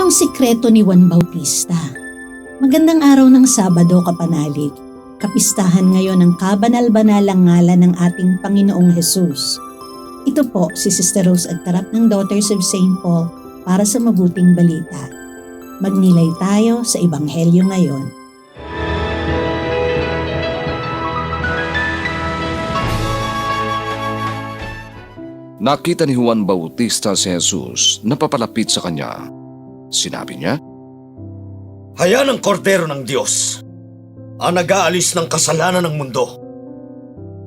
ang sikreto ni Juan Bautista? Magandang araw ng Sabado, kapanalig. Kapistahan ngayon ng kabanal-banalang ngalan ng ating Panginoong Hesus. Ito po si Sister Rose Agtarap ng Daughters of St. Paul para sa mabuting balita. Magnilay tayo sa Ebanghelyo ngayon. Nakita ni Juan Bautista si Jesus na papalapit sa kanya. Sinabi niya, "Hayan ang kordero ng Diyos, ang nag-aalis ng kasalanan ng mundo.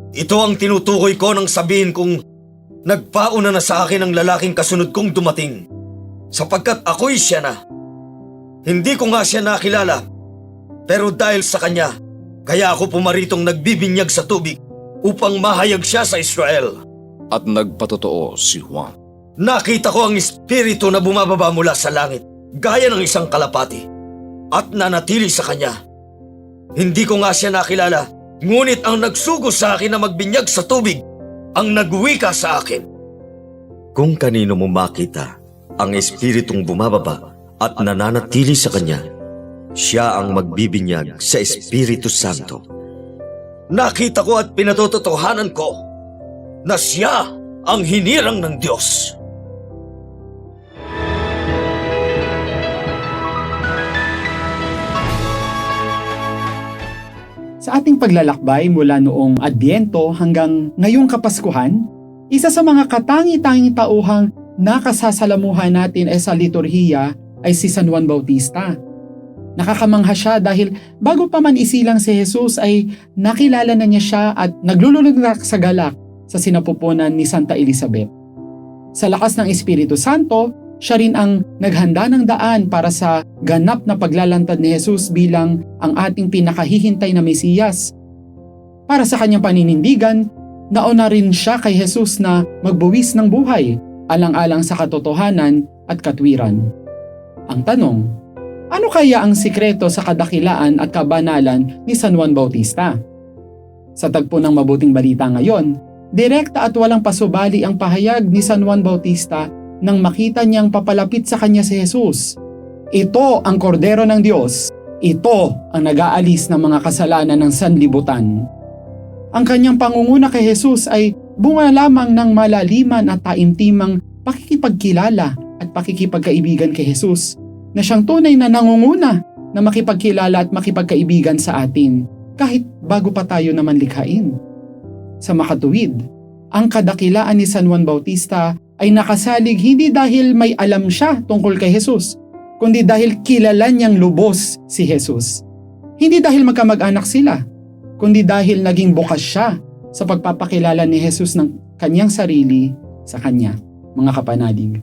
Ito ang tinutukoy ko nang sabihin kong nagpauna na sa akin ang lalaking kasunod kong dumating, sapagkat ako'y siya na. Hindi ko nga siya nakilala, pero dahil sa kanya, kaya ako pumaritong nagbibinyag sa tubig upang mahayag siya sa Israel." At nagpatotoo si Juan. Nakita ko ang espiritu na bumababa mula sa langit, gaya ng isang kalapati, at nanatili sa kanya. Hindi ko nga siya nakilala, ngunit ang nagsugo sa akin na magbinyag sa tubig, ang nagwika sa akin. Kung kanino mo makita ang espiritong bumababa at nananatili sa kanya, siya ang magbibinyag sa Espiritu Santo. Nakita ko at pinatototohanan ko na siya ang hinirang ng Diyos. Sa ating paglalakbay mula noong Adbyento hanggang ngayong Kapaskuhan, isa sa mga katangi-tanging tauhang nakasasalamuhan natin ay sa liturhiya ay si San Juan Bautista. Nakakamangha siya dahil bago pa man isilang si Jesus ay nakilala na niya siya at naglululundag sa galak sa sinapupunan ni Santa Elizabeth. Sa lakas ng Espiritu Santo, siya rin ang naghanda ng daan para sa ganap na paglalantad ni Jesus bilang ang ating pinakahihintay na Mesiyas. Para sa kanyang paninindigan, nauna rin siya kay Jesus na magbuwis ng buhay, alang-alang sa katotohanan at katwiran. Ang tanong, ano kaya ang sikreto sa kadakilaan at kabanalan ni San Juan Bautista? Sa tagpo ng mabuting balita ngayon, direkta at walang pasubali ang pahayag ni San Juan Bautista nang makita niyang papalapit sa kanya si Jesus. Ito ang kordero ng Diyos. Ito ang nag-aalis ng mga kasalanan ng sanlibutan. Ang kanyang pangunguna kay Jesus ay bunga lamang ng malaliman at taimtimang pakikipagkilala at pakikipagkaibigan kay Jesus, na siyang tunay na nangunguna na makipagkilala at makipagkaibigan sa atin kahit bago pa tayo naman likhain. Sa makatuwid, ang kadakilaan ni San Juan Bautista ay nakasalig hindi dahil may alam siya tungkol kay Jesus, kundi dahil kilala niyang lubos si Jesus. Hindi dahil magkamag-anak sila, kundi dahil naging bukas siya sa pagpapakilala ni Jesus ng kanyang sarili sa kanya, mga kapanalig.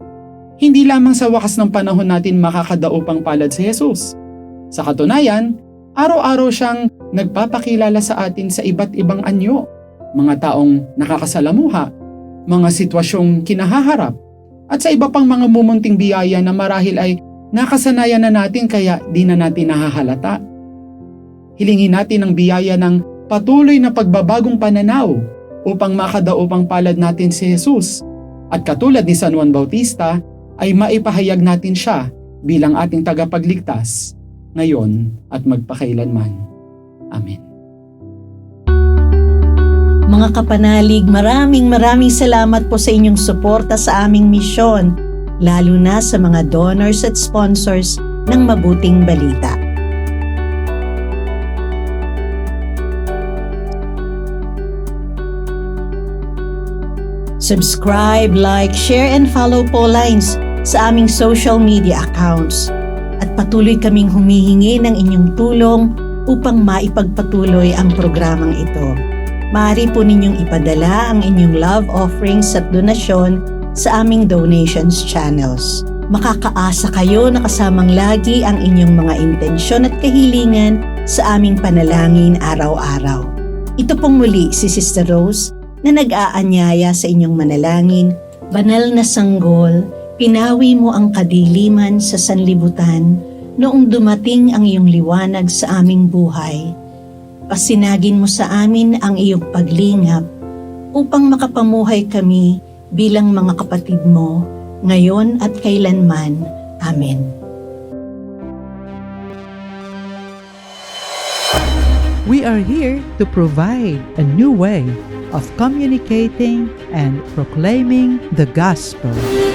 Hindi lamang sa wakas ng panahon natin makakadaupang palad si Jesus. Sa katunayan, araw-araw siyang nagpapakilala sa atin sa iba't ibang anyo, mga taong nakakasalamuha, mga sitwasyong kinahaharap, at sa iba pang mga mumunting biyaya na marahil ay nakasanayan na natin kaya di na natin nahahalata. Hilingin natin ang biyaya ng patuloy na pagbabagong pananaw upang makadaupang palad natin si Jesus, at katulad ni San Juan Bautista ay maipahayag natin siya bilang ating tagapagligtas ngayon at magpakailanman. Amen. Mga kapanalig, maraming salamat po sa inyong suporta sa aming misyon, lalo na sa mga donors at sponsors ng mabuting balita. Subscribe, like, share, and follow po lines sa aming social media accounts. At patuloy kaming humihingi ng inyong tulong upang maipagpatuloy ang programang ito. Maaari po ninyong ipadala ang inyong love offerings at donasyon sa aming donations channels. Makakaasa kayo na kasamang lagi ang inyong mga intensyon at kahilingan sa aming panalangin araw-araw. Ito pong muli si Sister Rose na nag-aanyaya sa inyong manalangin. Banal na sanggol, pinawi mo ang kadiliman sa sanlibutan noong dumating ang iyong liwanag sa aming buhay. Pasinagin mo sa amin ang iyong paglingap upang makapamuhay kami bilang mga kapatid mo, ngayon at kailanman. Amen. We are here to provide a new way of communicating and proclaiming the gospel.